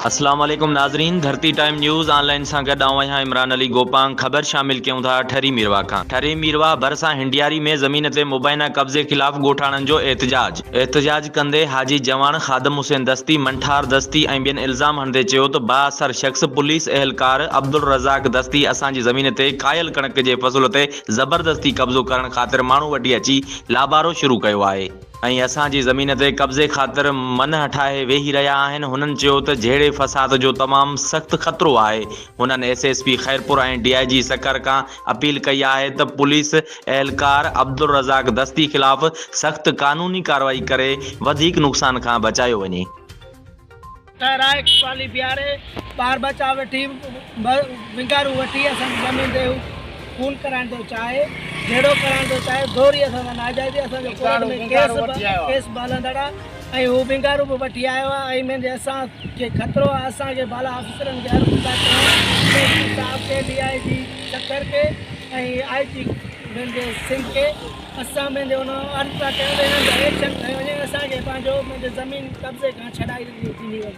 अस्सलाम वालेकुम नाजरीन, धरती टाइम न्यूज़ ऑनलाइन सां गॾु आहियां इमरान अली गोपांग। ख़बर शामिल कयूं था ठरी मीरवा खां। ठरी मीरवा भरिसां हिंडियारी में ज़मीन ते मुबैना कब्ज़े ख़िलाफ़ ॻोठाणनि जो एहतजाज कंदे हाजी जवान ख़ादम हुसैन दस्ती, मंठार दस्ती ऐं ॿियनि इल्ज़ाम हणंदे चयो त बाअसर शख़्स पुलिस एहलकार अब्दुल रज़ाक दस्ती असांजी ज़मीन ते कायल कणक जे फ़सुल ते ज़बरदस्ती कब्ज़ो करण ख़ातिर माण्हू वठी अची लाबारो शुरू कयो आहे ऐं असांजी ज़मीन ते कब्ज़े ख़ातिर मन ठाहे वेही रहिया आहिनि। हुननि चयो त जहिड़े फ़साद जो तमामु सख़्तु ख़तरो आहे। हुननि एसएसपी खैरपुर ऐं डीआईजी सकर खां अपील कई आहे त पुलिस एहलकार अब्दुल रज़ाक दस्ती ख़िलाफ़ सख़्तु क़ानूनी कार्रवाई करे वधीक नुक़सान खां बचायो वञे। ॿार बचा वठी विंगारू वठी असांजी ज़मीन ते खून कराइण थो चाहे, जहिड़ो कराइण थो चाहे दोहरी असां सां नाजाइज़ी असांजो कोर्ट में केस हलंदड़ ऐं हू विंगारू बि वठी आयो आहे। ऐं मुंहिंजे असांखे ख़तरो आहे, असांखे बाला अफ़सरनि खे अर्ज़ु था कयूं साहब के डीआईजी सकर के ऐं आईजी मुंहिंजे सिंध के असां मुंहिंजे हुन अर्ज़ु था कयूं त हिननि जो एक्शन खयो वञे, असांखे पंहिंजो मुंहिंजे ज़मीन कब्ज़े खां छॾाई थींदी वञे।